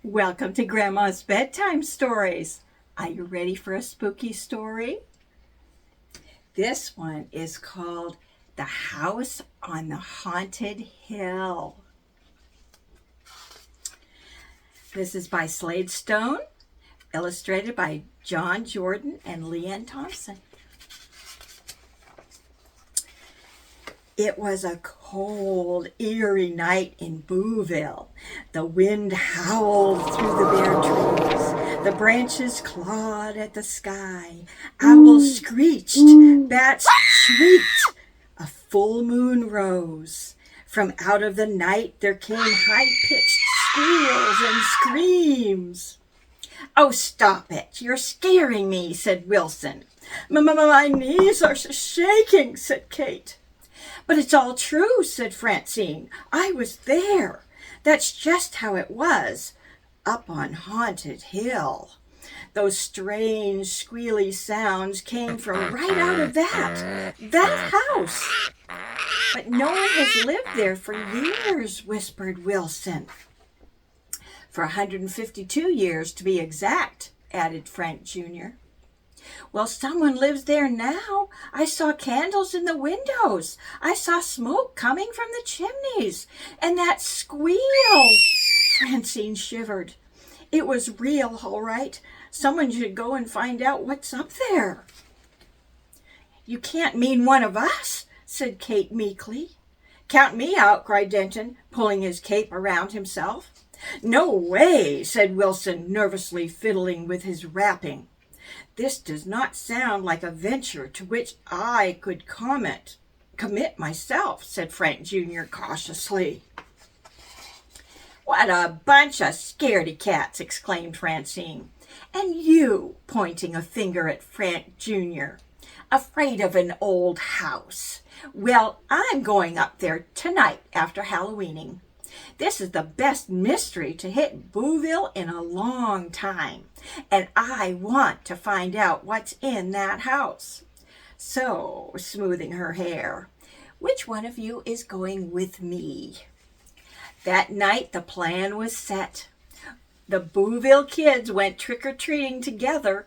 Welcome to Grandma's Bedtime Stories. Are you ready for a spooky story? This one is called The House on the Haunted Hill. This is by Slade Stone, illustrated by John Jordan and Leanne Thompson. It was a cold, eerie night in Booville. The wind howled through the bare trees. The branches clawed at the sky. Owls screeched. Bats shrieked. A full moon rose. From out of the night there came high-pitched squeals and screams. "Oh, stop it. You're scaring me," said Wilson. My knees are shaking," said Kate. "But it's all true," said Francine. "I was there. That's just how it was, up on Haunted Hill. Those strange, squealy sounds came from right out of that house. But no one has lived there for years," whispered Wilson. "For 152 years, to be exact," added Frank Jr. "Well, someone lives there now. I saw candles in the windows. I saw smoke coming from the chimneys. And that squeal!" Francine shivered. "It was real, all right. Someone should go and find out what's up there." "You can't mean one of us," said Kate meekly. "Count me out," cried Denton, pulling his cape around himself. "No way," said Wilson, nervously fiddling with his wrapping. "This does not sound like a venture to which I could commit myself," said Frank Jr. cautiously. "What a bunch of scaredy cats!" exclaimed Francine. "And you," pointing a finger at Frank Jr., "afraid of an old house. Well, I'm going up there tonight after Halloweening. This is the best mystery to hit Booville in a long time, and I want to find out what's in that house. So," smoothing her hair, "which one of you is going with me?" That night the plan was set. The Booville kids went trick-or-treating together.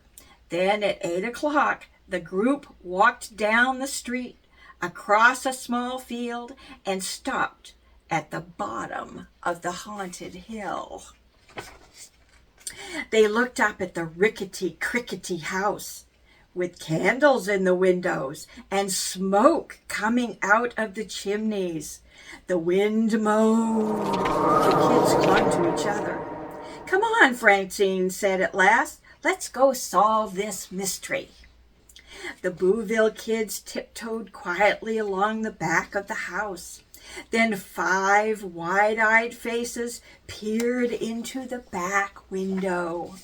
Then at 8 o'clock, the group walked down the street, across a small field, and stopped at the bottom of the haunted hill. They looked up at the rickety-crickety house, with candles in the windows and smoke coming out of the chimneys. The wind moaned. The kids clung to each other. "Come on," Francine said at last. "Let's go solve this mystery." The Booville kids tiptoed quietly along the back of the house. Then 5 wide-eyed faces peered into the back window.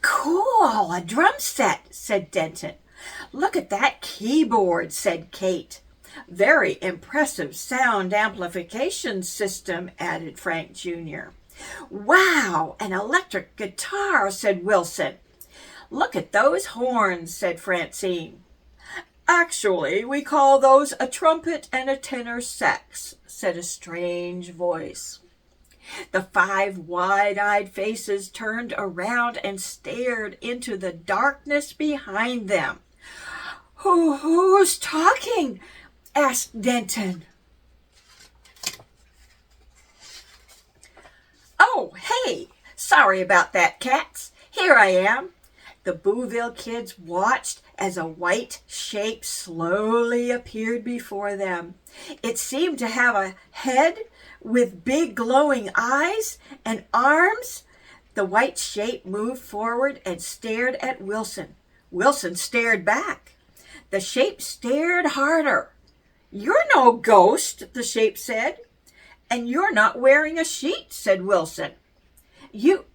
"Cool, a drum set," said Denton. "Look at that keyboard," said Kate. "Very impressive sound amplification system," added Frank Jr. "Wow, an electric guitar," said Wilson. "Look at those horns," said Francine. "Actually, we call those a trumpet and a tenor sax," said a strange voice. The 5 wide-eyed faces turned around and stared into the darkness behind them. Who's talking?" asked Denton. "Oh, hey, sorry about that, cats. Here I am." The Booville kids watched as a white shape slowly appeared before them. It seemed to have a head with big glowing eyes and arms. The white shape moved forward and stared at Wilson. Wilson stared back. The shape stared harder. "You're no ghost," the shape said. "And you're not wearing a sheet," said Wilson. You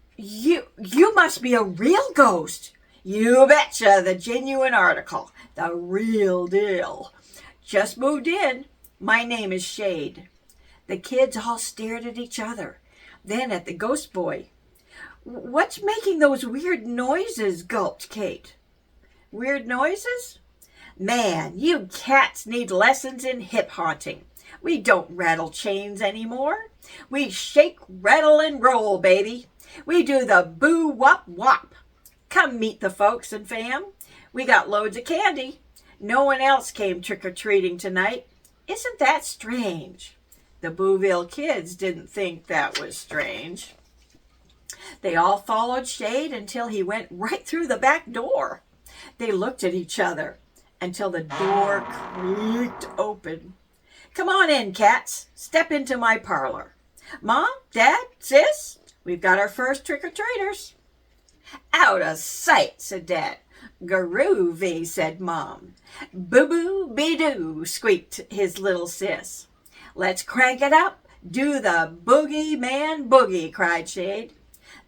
must be a real ghost." "You betcha, the genuine article, the real deal. Just moved in. My name is Shade." The kids all stared at each other, then at the ghost boy. "What's making those weird noises?" gulped Kate. "Weird noises? Man, you cats need lessons in hip haunting. We don't rattle chains anymore. We shake, rattle, and roll, baby. We do the boo wop wop. Come meet the folks and fam. We got loads of candy. No one else came trick-or-treating tonight. Isn't that strange? The Booville kids didn't think that was strange. They all followed Shade until he went right through the back door. They looked at each other until the door creaked open. Come on in, cats. Step into my parlor. Mom, Dad, Sis, we've got our first trick-or-treaters. Out of sight, said Dad. Groovy, said Mom. Boo-boo-be-doo, squeaked his little sis. Let's crank it up. Do the boogie man boogie, cried Shade.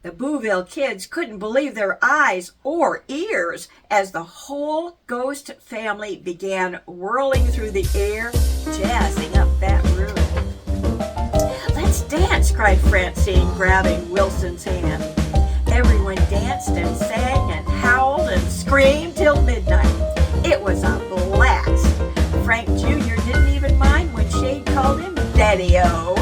The Booville kids couldn't believe their eyes or ears as the whole ghost family began whirling through the air, jazzing up that room. Let's dance, cried Francine, grabbing Wilson's hand. Everyone danced and sang and howled and screamed till midnight. It was a blast. Frank Jr. didn't even mind when Shade called him Daddy-O.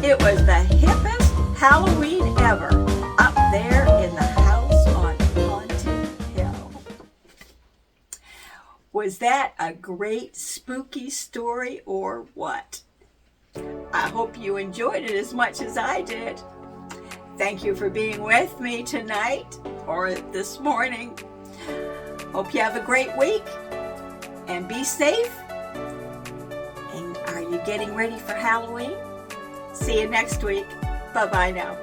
It was the hippest Halloween ever, up there in the house on Haunted Hill. Was that a great spooky story or what? I hope you enjoyed it as much as I did. Thank you for being with me tonight or this morning. Hope you have a great week and be safe. And are you getting ready for Halloween? See you next week. Bye-bye now.